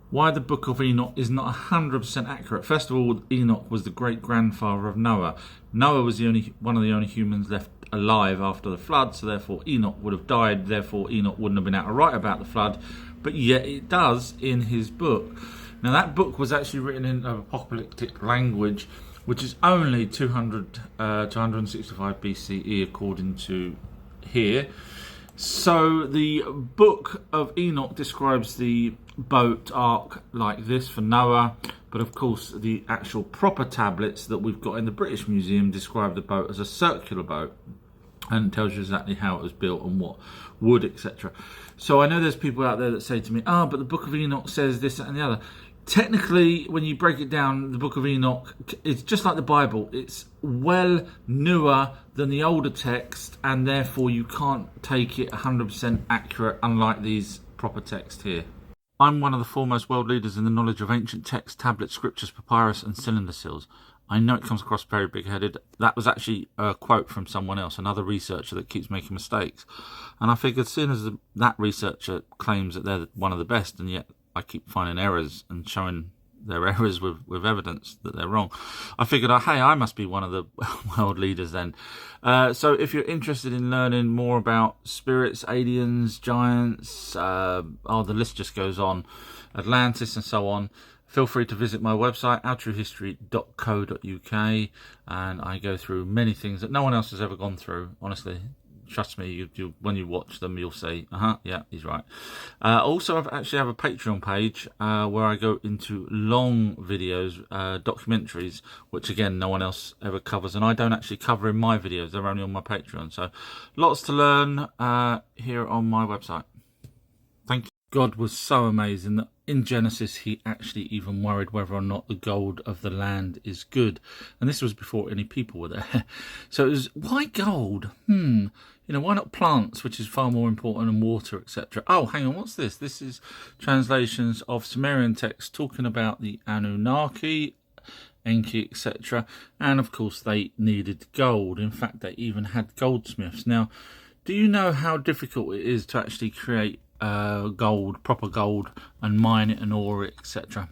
why the Book of Enoch is not 100% accurate. First of all, Enoch was the great-grandfather of Noah. Noah was one of the only humans left alive after the flood, so therefore Enoch would have died, therefore Enoch wouldn't have been able to write about the flood, but yet it does in his book. Now that book was actually written in apocalyptic language, which is only 200 to 165 BCE according to here. So the Book of Enoch describes the boat ark like this for Noah, but of course the actual proper tablets that we've got in the British Museum describe the boat as a circular boat and tells you exactly how it was built and what wood, etc. So I know there's people out there that say to me, but the Book of Enoch says this, that and the other. Technically, when you break it down, the Book of Enoch is just like the Bible. It's well newer than the older text, and therefore you can't take it 100% accurate, unlike these proper texts here. I'm one of the foremost world leaders in the knowledge of ancient texts, tablets, scriptures, papyrus, and cylinder seals. I know it comes across very big-headed. That was actually a quote from someone else, another researcher that keeps making mistakes. And I figured, seeing as that researcher claims that they're one of the best, and yet I keep finding errors and showing their errors with evidence that they're wrong, I figured, hey, I must be one of the world leaders then. So if you're interested in learning more about spirits, aliens, giants, the list just goes on, Atlantis and so on, feel free to visit my website, outtruehistory.co.uk, and I go through many things that no one else has ever gone through, honestly. Trust me, you when you watch them, you'll say, yeah, he's right. Also, I actually have a Patreon page where I go into long videos, documentaries, which again, no one else ever covers, and I don't actually cover in my videos. They're only on my Patreon. So lots to learn here on my website. Thank you. God was so amazing that in Genesis he actually even worried whether or not the gold of the land is good. And this was before any people were there. So it was, why gold? Why not plants, which is far more important, and water, etc. Oh, hang on, what's this? This is translations of Sumerian texts talking about the Anunnaki, Enki, etc. And of course they needed gold. In fact, they even had goldsmiths. Now, do you know how difficult it is to actually create gold, proper gold, and mine it and ore it, etc.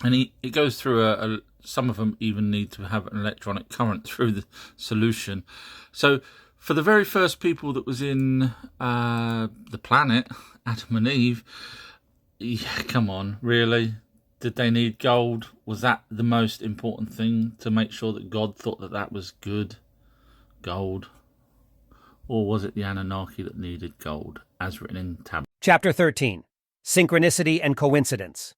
And it goes through some of them even need to have an electronic current through the solution. So for the very first people that was in the planet, Adam and Eve, come on, really? Did they need gold? Was that the most important thing to make sure that God thought that was good? Gold? Or was it the Anunnaki that needed gold, as written in tablets? Chapter 13. Synchronicity and Coincidence.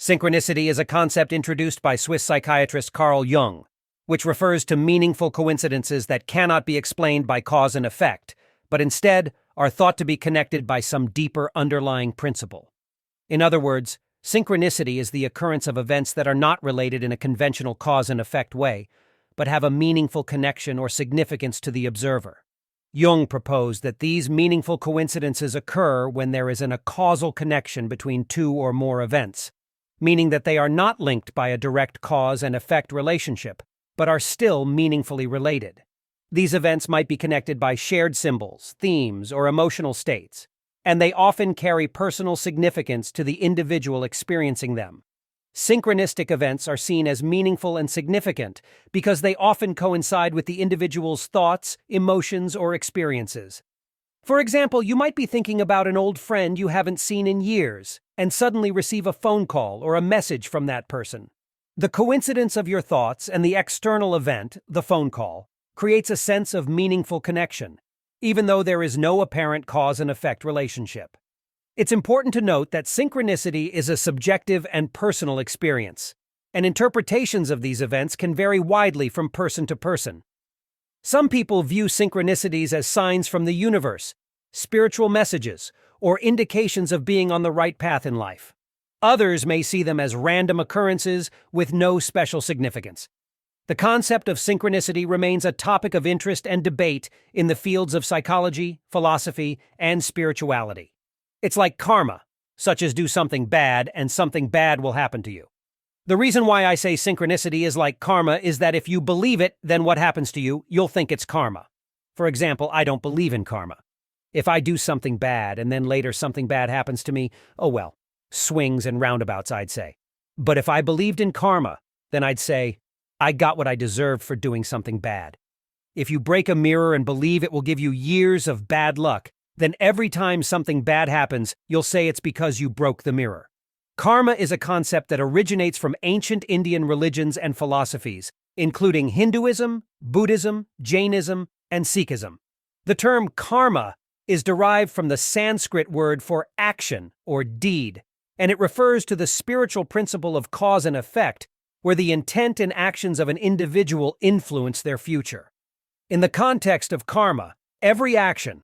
Synchronicity is a concept introduced by Swiss psychiatrist Carl Jung, which refers to meaningful coincidences that cannot be explained by cause and effect, but instead are thought to be connected by some deeper underlying principle. In other words, synchronicity is the occurrence of events that are not related in a conventional cause and effect way, but have a meaningful connection or significance to the observer. Jung proposed that these meaningful coincidences occur when there is a causal connection between two or more events, meaning that they are not linked by a direct cause and effect relationship, but are still meaningfully related. These events might be connected by shared symbols, themes, or emotional states, and they often carry personal significance to the individual experiencing them. Synchronistic events are seen as meaningful and significant because they often coincide with the individual's thoughts, emotions, or experiences. For example, you might be thinking about an old friend you haven't seen in years and suddenly receive a phone call or a message from that person. The coincidence of your thoughts and the external event, the phone call, creates a sense of meaningful connection, even though there is no apparent cause and effect relationship. It's important to note that synchronicity is a subjective and personal experience, and interpretations of these events can vary widely from person to person. Some people view synchronicities as signs from the universe, spiritual messages, or indications of being on the right path in life. Others may see them as random occurrences with no special significance. The concept of synchronicity remains a topic of interest and debate in the fields of psychology, philosophy, and spirituality. It's like karma, such as do something bad and something bad will happen to you. The reason why I say synchronicity is like karma is that if you believe it, then what happens to you, you'll think it's karma. For example, I don't believe in karma. If I do something bad and then later something bad happens to me, oh well. swings and roundabouts, I'd say. But if I believed in karma, then I'd say, I got what I deserved for doing something bad. If you break a mirror and believe it will give you years of bad luck, then every time something bad happens, you'll say it's because you broke the mirror. Karma is a concept that originates from ancient Indian religions and philosophies, including Hinduism, Buddhism, Jainism, and Sikhism. The term karma is derived from the Sanskrit word for action or deed, and it refers to the spiritual principle of cause and effect, where the intent and actions of an individual influence their future. In the context of karma, every action,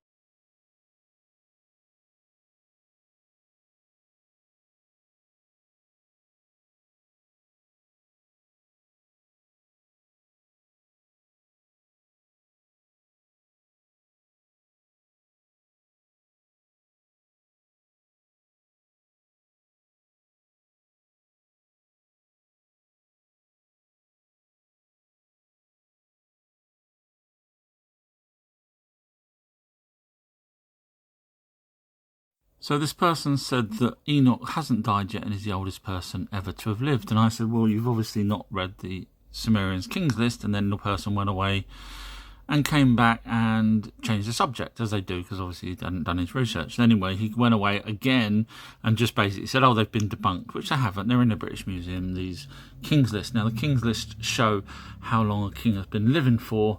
So this person said that Enoch hasn't died yet and is the oldest person ever to have lived. And I said, well, you've obviously not read the Sumerians' Kings List. And then the person went away and came back and changed the subject, as they do, because obviously he hadn't done his research. And anyway, he went away again and just basically said, oh, they've been debunked, which they haven't. They're in the British Museum, these Kings List. Now, the Kings List show how long a king has been living for,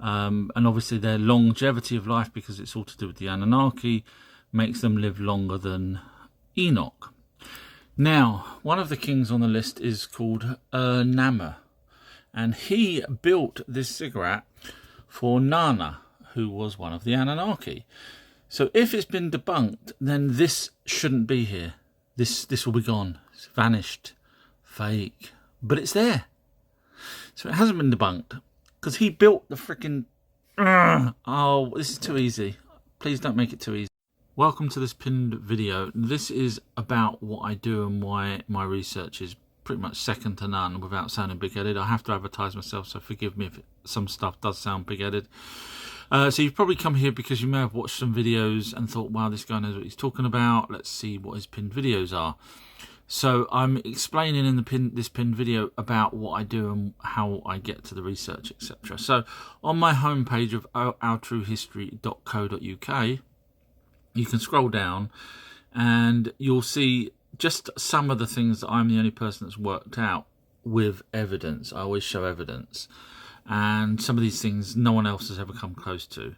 and obviously their longevity of life, because it's all to do with the Anunnaki, makes them live longer than Enoch. Now, one of the kings on the list is called Nama, and he built this ziggurat for Nana, who was one of the Anunnaki. So if it's been debunked, then this shouldn't be here. This will be gone. It's vanished. Fake. But it's there. So it hasn't been debunked, because he built the freaking... Oh, this is too easy. Please don't make it too easy. Welcome to this pinned video. This is about what I do and why my research is pretty much second to none without sounding big-headed. I have to advertise myself, so forgive me if some stuff does sound big-headed. So you've probably come here because you may have watched some videos and thought, wow, this guy knows what he's talking about. Let's see what his pinned videos are. So I'm explaining in this pinned video about what I do and how I get to the research, etc. So on my homepage of ourtruehistory.co.uk, you can scroll down and you'll see just some of the things that I'm the only person that's worked out with evidence. I always show evidence. And some of these things no one else has ever come close to.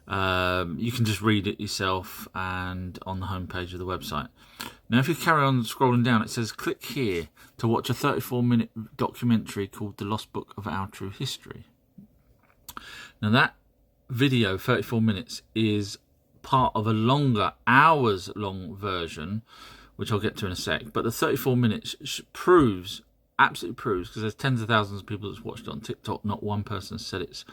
You can just read it yourself and on the homepage of the website. Now, if you carry on scrolling down, it says click here to watch a 34-minute documentary called The Lost Book of Our True History. Now, that video, 34 minutes, is part of a longer, hours-long version, which I'll get to in a sec. But the 34 minutes absolutely proves, because there's tens of thousands of people that's watched it on TikTok, not one person said it's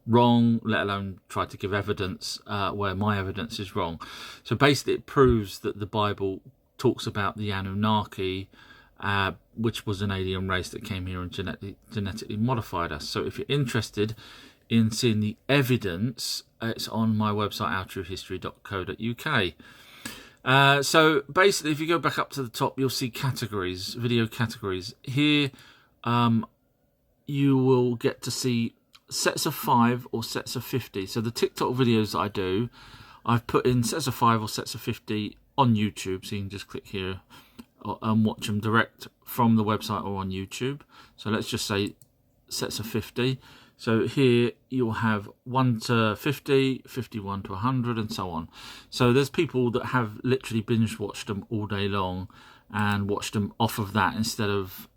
wrong, let alone tried to give evidence where my evidence is wrong. So basically it proves that the Bible talks about the Anunnaki, which was an alien race that came here and genetically modified us. So if you're interested in seeing the evidence, it's on my website, ourtruehistory.co.uk. So basically, if you go back up to the top, you'll see categories, video categories. Here, you will get to see sets of 5 or sets of 50. So the TikTok videos that I do, I've put in sets of 5 or sets of 50 on YouTube. So you can just click here and watch them direct from the website or on YouTube. So let's just say sets of 50. So here you'll have 1 to 50, 51 to 100, and so on. So there's people that have literally binge watched them all day long and watched them off of that instead of,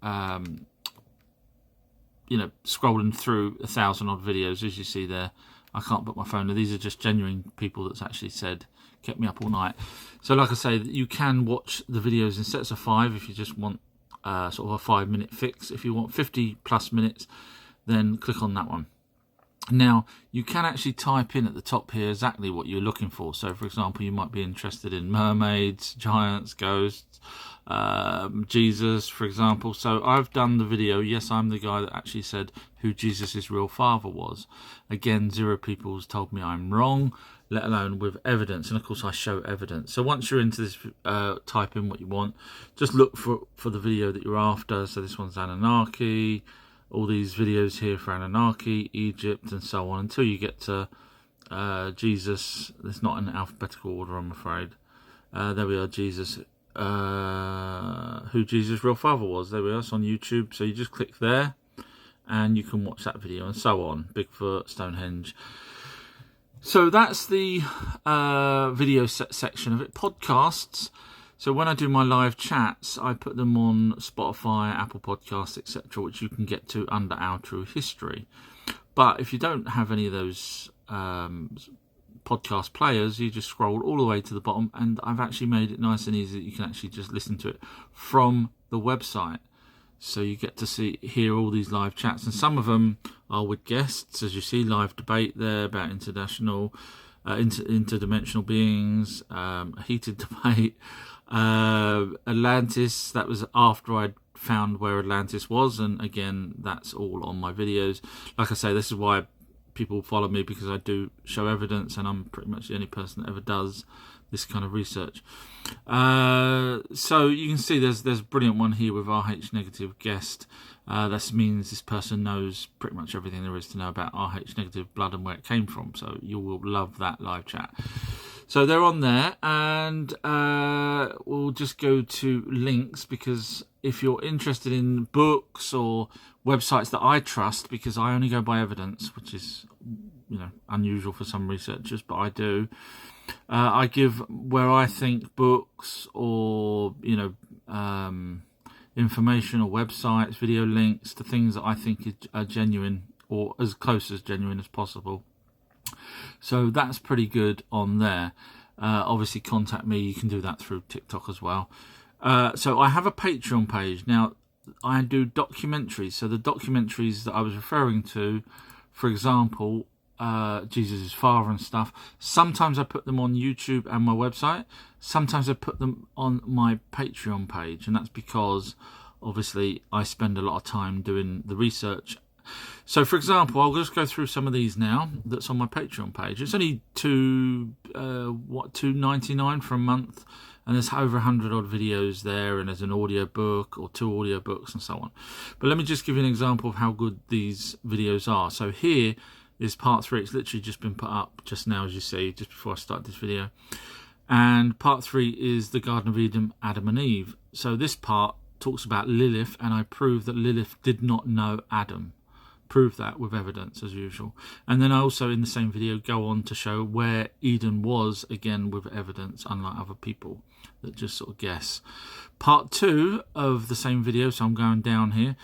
scrolling through 1,000 odd videos, as you see there. I can't put my phone there. These are just genuine people that's actually said, kept me up all night. So like I say, you can watch the videos in sets of 5 if you just want sort of a 5-minute fix. If you want 50 plus minutes, then click on that one. Now, you can actually type in at the top here exactly what you're looking for. So, for example, you might be interested in mermaids, giants, ghosts, Jesus, for example. So I've done the video. Yes, I'm the guy that actually said who Jesus' real father was. Again, 0 people's told me I'm wrong. let alone with evidence. And of course I show evidence. So once you're into this, type in what you want, just look for the video that you're after. So this one's Anunnaki, all these videos here for Anunnaki, Egypt, and so on, until you get to Jesus. It's not in alphabetical order, I'm afraid. There we are, Jesus, who Jesus' real father was. There we are, it's on YouTube. So you just click there and you can watch that video, and so on. Bigfoot, Stonehenge. So that's the video section of it. Podcasts. So when I do my live chats, I put them on Spotify, Apple Podcasts, etc., which you can get to under Our True History. But if you don't have any of those podcast players, you just scroll all the way to the bottom, and I've actually made it nice and easy that you can actually just listen to it from the website. So you get to hear all these live chats, and some of them are with guests, as you see, live debate there about interdimensional beings, a heated debate, Atlantis. That was after I'd found where Atlantis was, and again, that's all on my videos. Like I say, this is why people follow me, because I do show evidence, and I'm pretty much the only person that ever does this kind of research. So you can see there's a brilliant one here with RH negative guest. That means this person knows pretty much everything there is to know about RH negative blood and where it came from. So you will love that live chat. So they're on there, and we'll just go to links, because if you're interested in books or websites that I trust, because I only go by evidence, which is, unusual for some researchers, but I do. I give where I think books or information or websites, video links to things that I think are genuine, or as close as genuine as possible. So that's pretty good on there. Obviously contact me, you can do that through TikTok as well. So I have a Patreon page. Now I do documentaries. So the documentaries that I was referring to, for example, Jesus' father and stuff, sometimes I put them on YouTube and my website, sometimes I put them on my Patreon page, and that's because obviously I spend a lot of time doing the research. So for example, I'll just go through some of these now that's on my Patreon page. It's only $2.99 for a month, and there's over 100 odd videos there, and there's an audio book or 2 audio books and so on. But let me just give you an example of how good these videos are. So here is part 3. It's literally just been put up just now, as you see, just before I start this video. And part 3 is the Garden of Eden, Adam and Eve. So this part talks about Lilith, and I prove that Lilith did not know Adam. Prove that with evidence, as usual. And then I also, in the same video, go on to show where Eden was, again with evidence, unlike other people that just sort of guess. Part 2 of the same video, so I'm going down here,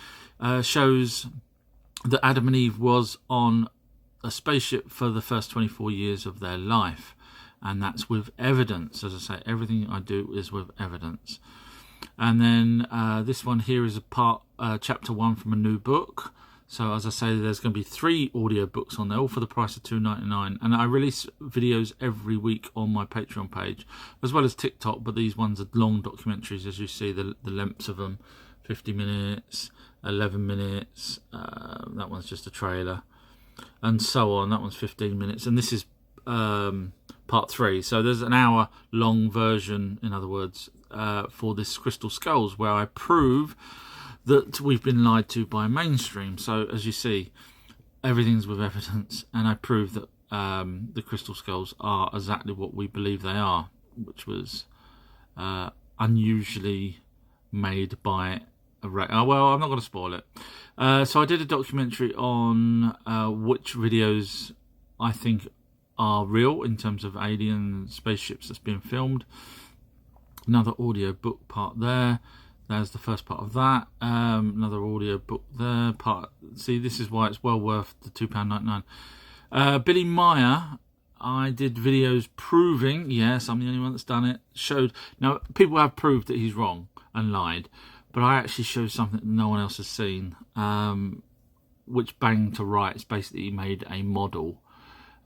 shows that Adam and Eve was on a spaceship for the first 24 years of their life, and that's with evidence. As I say, everything I do is with evidence. And then this one here is a chapter 1 from a new book. So as I say, there's going to be 3 audio books on there, all for the price of $2.99, and I release videos every week on my Patreon page as well as TikTok, but these ones are long documentaries, as you see the lengths of them, 50 minutes, 11 minutes, that one's just a trailer, and so on. That one's 15 minutes, and this is part 3. So there's an hour long version, in other words, for this crystal skulls, where I prove that we've been lied to by mainstream. So as you see, everything's with evidence, and I prove that the crystal skulls are exactly what we believe they are, which was unusually made by a well, I'm not going to spoil it. So I did a documentary on which videos I think are real in terms of alien spaceships that's being filmed. Another audio book part there. There's the first part of that. Another audio book there. See, this is why it's well worth the £2.99. Billy Meyer, I did videos proving, yes, I'm the only one that's done it, showed, now people have proved that he's wrong and lied, but I actually showed something that no one else has seen, which banged to rights. Basically, he made a model,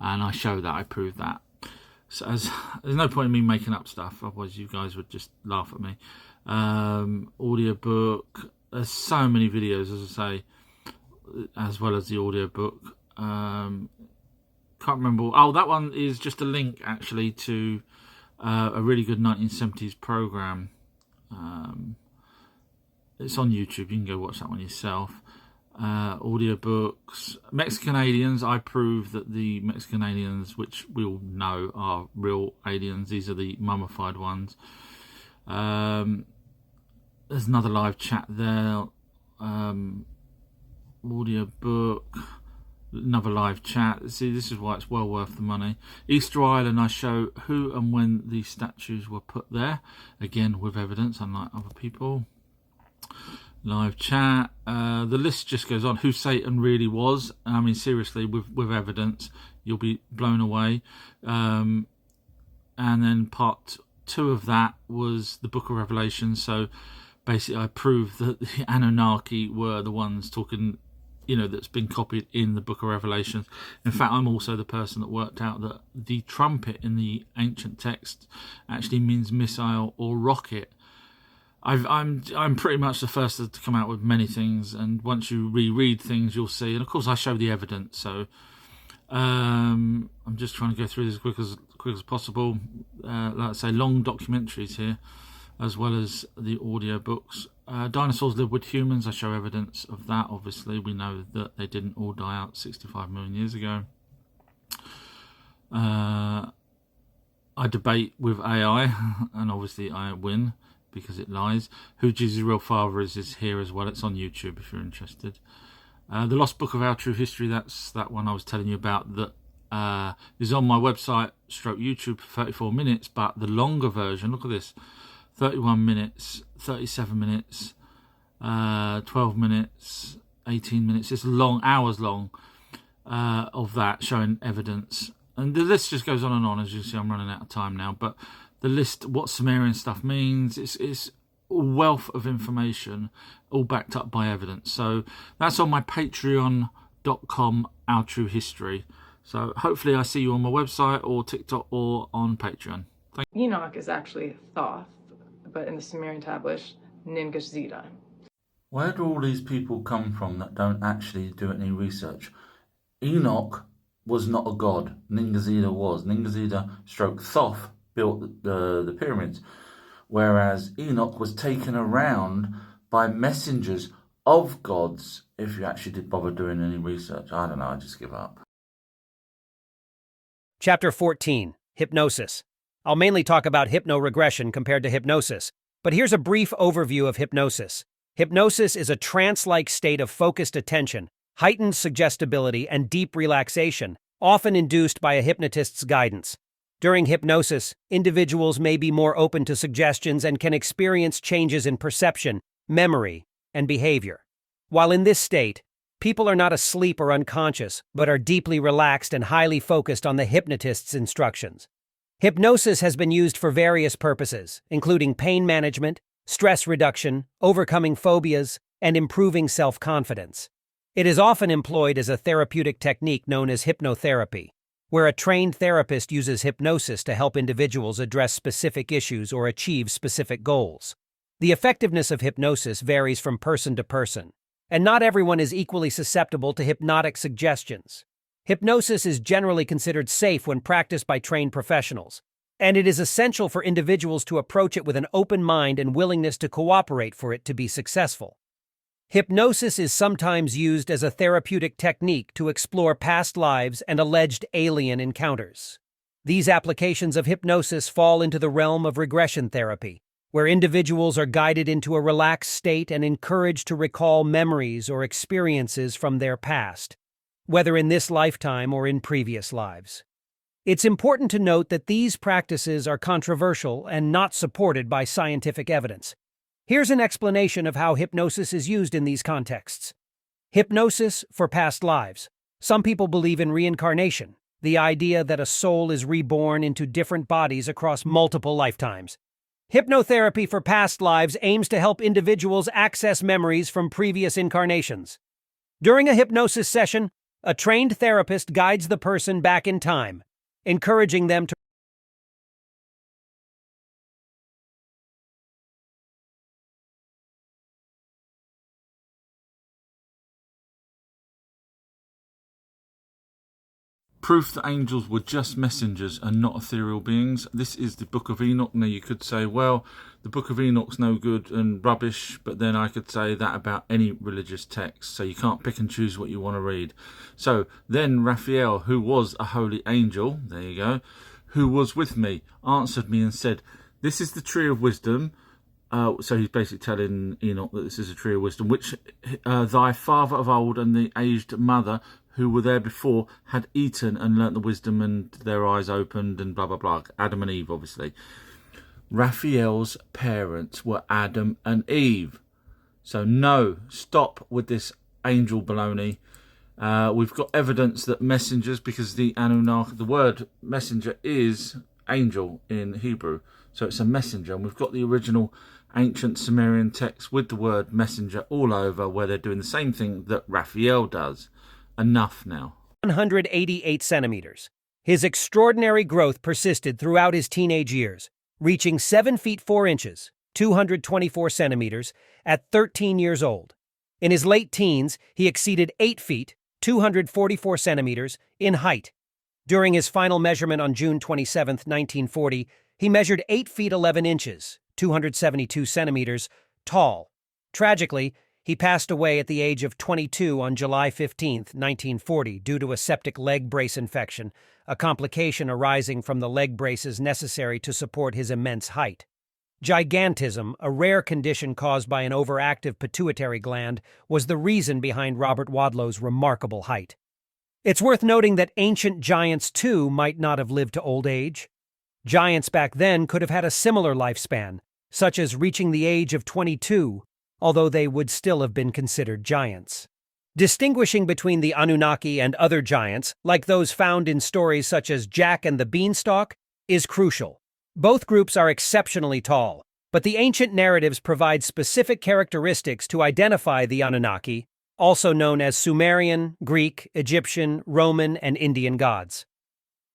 and I showed that, I proved that. So there's no point in me making up stuff, otherwise you guys would just laugh at me. Audiobook, there's so many videos, as I say, as well as the audiobook. Can't remember. Oh, that one is just a link actually to a really good 1970s program. It's on YouTube. You can go watch that one yourself. Audiobooks. Mexican aliens. I prove that the Mexican aliens, which we all know are real aliens, these are the mummified ones. There's another live chat there. Audiobook. Another live chat. See, this is why it's well worth the money. Easter Island, I show who and when these statues were put there. Again, with evidence, unlike other people. Live chat. The list just goes on. Who Satan really was. I mean, seriously, with evidence, you'll be blown away. And then part 2 of that was the Book of Revelation. So basically, I proved that the Anunnaki were the ones talking, that's been copied in the Book of Revelations. In fact, I'm also the person that worked out that the trumpet in the ancient text actually means missile or rocket. I'm pretty much the first to come out with many things, and once you reread things, you'll see. And of course, I show the evidence. So I'm just trying to go through this as quick as possible. Like I say, long documentaries here, as well as the audio books. Dinosaurs live with humans. I show evidence of that. Obviously, we know that they didn't all die out 65 million years ago. I debate with AI, and obviously I win because it lies. Who Jesus' real father is here as well. It's on YouTube if you're interested. The Lost Book of Our True History, that's that one I was telling you about, that is on my website, /YouTube, for 34 minutes, but the longer version, look at this, 31 minutes, 37 minutes, 12 minutes, 18 minutes. It's long, hours long of that, showing evidence. And the list just goes on and on. As you see, I'm running out of time now. But the list, what Sumerian stuff means, it's a wealth of information, all backed up by evidence. So that's on my patreon.com, Our True History. So hopefully I see you on my website or TikTok or on Patreon. Enoch is actually Thoth, but in the Sumerian tablets, Ningishzida. Where do all these people come from that don't actually do any research? Enoch was not a god. Ningishzida was. Ningishzida / Thoth built the pyramids, whereas Enoch was taken around by messengers of gods. If you actually did bother doing any research, I don't know, I just give up. Chapter 14, Hypnosis. I'll mainly talk about hypnoregression compared to hypnosis, but here's a brief overview of hypnosis. Hypnosis is a trance-like state of focused attention, heightened suggestibility, and deep relaxation, often induced by a hypnotist's guidance. During hypnosis, individuals may be more open to suggestions and can experience changes in perception, memory, and behavior. While in this state, people are not asleep or unconscious, but are deeply relaxed and highly focused on the hypnotist's instructions. Hypnosis has been used for various purposes, including pain management, stress reduction, overcoming phobias, and improving self-confidence. It is often employed as a therapeutic technique known as hypnotherapy, where a trained therapist uses hypnosis to help individuals address specific issues or achieve specific goals. The effectiveness of hypnosis varies from person to person, and not everyone is equally susceptible to hypnotic suggestions. Hypnosis is generally considered safe when practiced by trained professionals, and it is essential for individuals to approach it with an open mind and willingness to cooperate for it to be successful. Hypnosis is sometimes used as a therapeutic technique to explore past lives and alleged alien encounters. These applications of hypnosis fall into the realm of regression therapy, where individuals are guided into a relaxed state and encouraged to recall memories or experiences from their past, whether in this lifetime or in previous lives. It's important to note that these practices are controversial and not supported by scientific evidence. Here's an explanation of how hypnosis is used in these contexts. Hypnosis for past lives. Some people believe in reincarnation, the idea that a soul is reborn into different bodies across multiple lifetimes. Hypnotherapy for past lives aims to help individuals access memories from previous incarnations. During a hypnosis session, a trained therapist guides the person back in time, encouraging them to proof that angels were just messengers and not ethereal beings. This is the Book of Enoch. Now you could say, well, the Book of Enoch's no good and rubbish, but then I could say that about any religious text, so you can't pick and choose what you want to read. So then Raphael, who was a holy angel, there you go, who was with me, answered me and said, this is the tree of wisdom. So he's basically telling Enoch that this is a tree of wisdom, which thy father of old and the aged mother who were there before had eaten and learnt the wisdom, and their eyes opened and blah, blah, blah. Adam and Eve, obviously. Raphael's parents were Adam and Eve. So no, stop with this angel baloney. We've got evidence that messengers, because the Anunnaki, the word messenger is angel in Hebrew. So it's a messenger, and we've got the original ancient Sumerian text with the word messenger all over, where they're doing the same thing that Raphael does. Enough now. 188 centimeters. His extraordinary growth persisted throughout his teenage years, reaching 7 feet 4 inches, 224 centimeters, at 13 years old. In his late teens, he exceeded 8 feet, 244 centimeters, in height. During his final measurement on June 27, 1940, he measured 8 feet 11 inches, 272 centimeters, tall. Tragically, he passed away at the age of 22 on July 15, 1940, due to a septic leg brace infection, a complication arising from the leg braces necessary to support his immense height. Gigantism, a rare condition caused by an overactive pituitary gland, was the reason behind Robert Wadlow's remarkable height. It's worth noting that ancient giants, too, might not have lived to old age. Giants back then could have had a similar lifespan, such as reaching the age of 22, although they would still have been considered giants. Distinguishing between the Anunnaki and other giants, like those found in stories such as Jack and the Beanstalk, is crucial. Both groups are exceptionally tall, but the ancient narratives provide specific characteristics to identify the Anunnaki, also known as Sumerian, Greek, Egyptian, Roman, and Indian gods.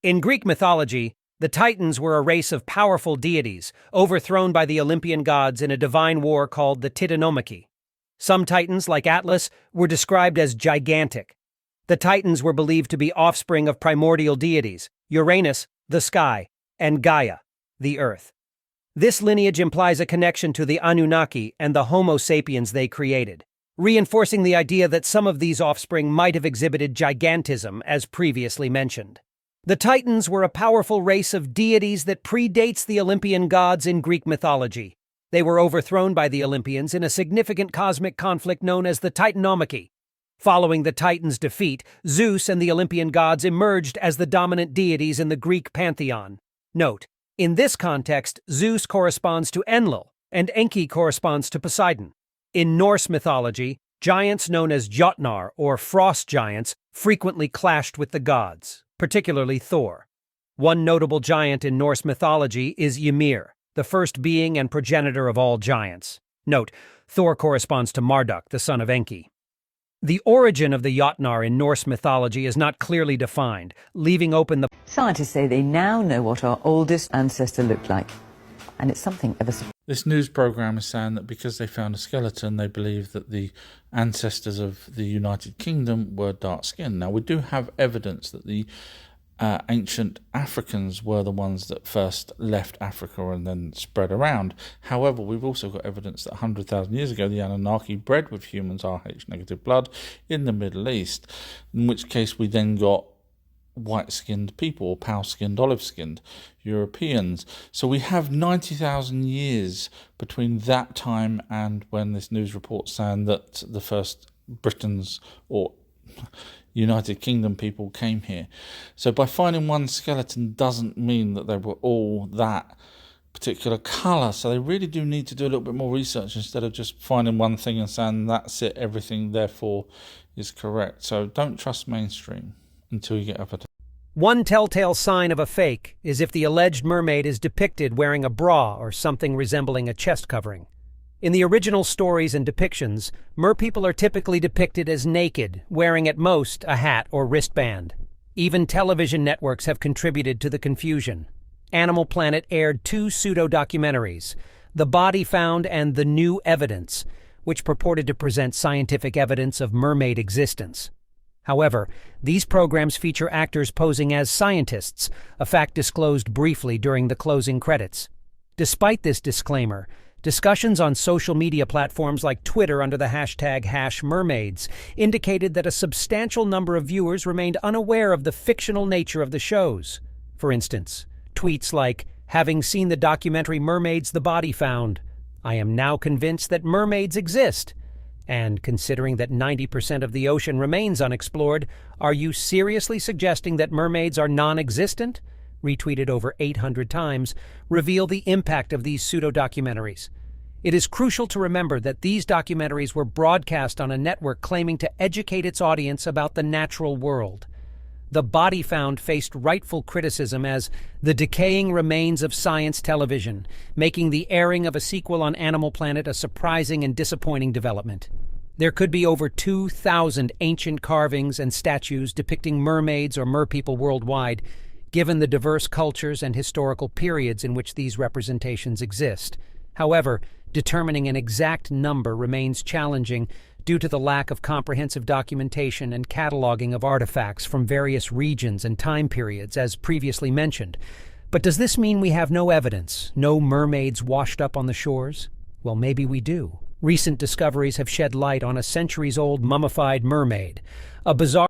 In Greek mythology, the Titans were a race of powerful deities, overthrown by the Olympian gods in a divine war called the Titanomachy. Some Titans, like Atlas, were described as gigantic. The Titans were believed to be offspring of primordial deities, Uranus, the sky, and Gaia, the earth. This lineage implies a connection to the Anunnaki and the Homo sapiens they created, reinforcing the idea that some of these offspring might have exhibited gigantism, as previously mentioned. The Titans were a powerful race of deities that predates the Olympian gods in Greek mythology. They were overthrown by the Olympians in a significant cosmic conflict known as the Titanomachy. Following the Titans' defeat, Zeus and the Olympian gods emerged as the dominant deities in the Greek pantheon. Note, in this context, Zeus corresponds to Enlil, and Enki corresponds to Poseidon. In Norse mythology, giants known as Jotnar, or frost giants, frequently clashed with the gods, particularly Thor. One notable giant in Norse mythology is Ymir, the first being and progenitor of all giants. Note, Thor corresponds to Marduk, the son of Enki. The origin of the Jotnar in Norse mythology is not clearly defined, leaving open the... Scientists say they now know what our oldest ancestor looked like, and it's something ever so... This news program is saying that because they found a skeleton, they believe that the ancestors of the United Kingdom were dark-skinned. Now, we do have evidence that the ancient Africans were the ones that first left Africa and then spread around. However, we've also got evidence that 100,000 years ago, the Anunnaki bred with humans Rh-negative blood in the Middle East, in which case we then got white-skinned people, or pale-skinned, olive-skinned Europeans. So we have 90,000 years between that time and when this news report's saying that the first Britons or United Kingdom people came here. So by finding one skeleton doesn't mean that they were all that particular colour. So they really do need to do a little bit more research instead of just finding one thing and saying that's it, everything therefore is correct. So don't trust mainstream until you get up at... One telltale sign of a fake is if the alleged mermaid is depicted wearing a bra or something resembling a chest covering. In the original stories and depictions, merpeople are typically depicted as naked, wearing at most a hat or wristband. Even television networks have contributed to the confusion. Animal Planet aired 2 pseudo-documentaries, The Body Found and The New Evidence, which purported to present scientific evidence of mermaid existence. However, these programs feature actors posing as scientists, a fact disclosed briefly during the closing credits. Despite this disclaimer, discussions on social media platforms like Twitter under the hashtag #mermaids indicated that a substantial number of viewers remained unaware of the fictional nature of the shows. For instance, tweets like, "Having seen the documentary Mermaids: The Body Found, I am now convinced that mermaids exist," and considering that 90% of the ocean remains unexplored, "Are you seriously suggesting that mermaids are non-existent?" retweeted over 800 times, reveal the impact of these pseudo-documentaries. It is crucial to remember that these documentaries were broadcast on a network claiming to educate its audience about the natural world. The Body Found faced rightful criticism as the decaying remains of science television, making the airing of a sequel on Animal Planet a surprising and disappointing development. There could be over 2,000 ancient carvings and statues depicting mermaids or merpeople worldwide, given the diverse cultures and historical periods in which these representations exist. However, determining an exact number remains challenging due to the lack of comprehensive documentation and cataloging of artifacts from various regions and time periods, as previously mentioned. But does this mean we have no evidence, no mermaids washed up on the shores? Well, maybe we do. Recent discoveries have shed light on a centuries-old mummified mermaid, a bizarre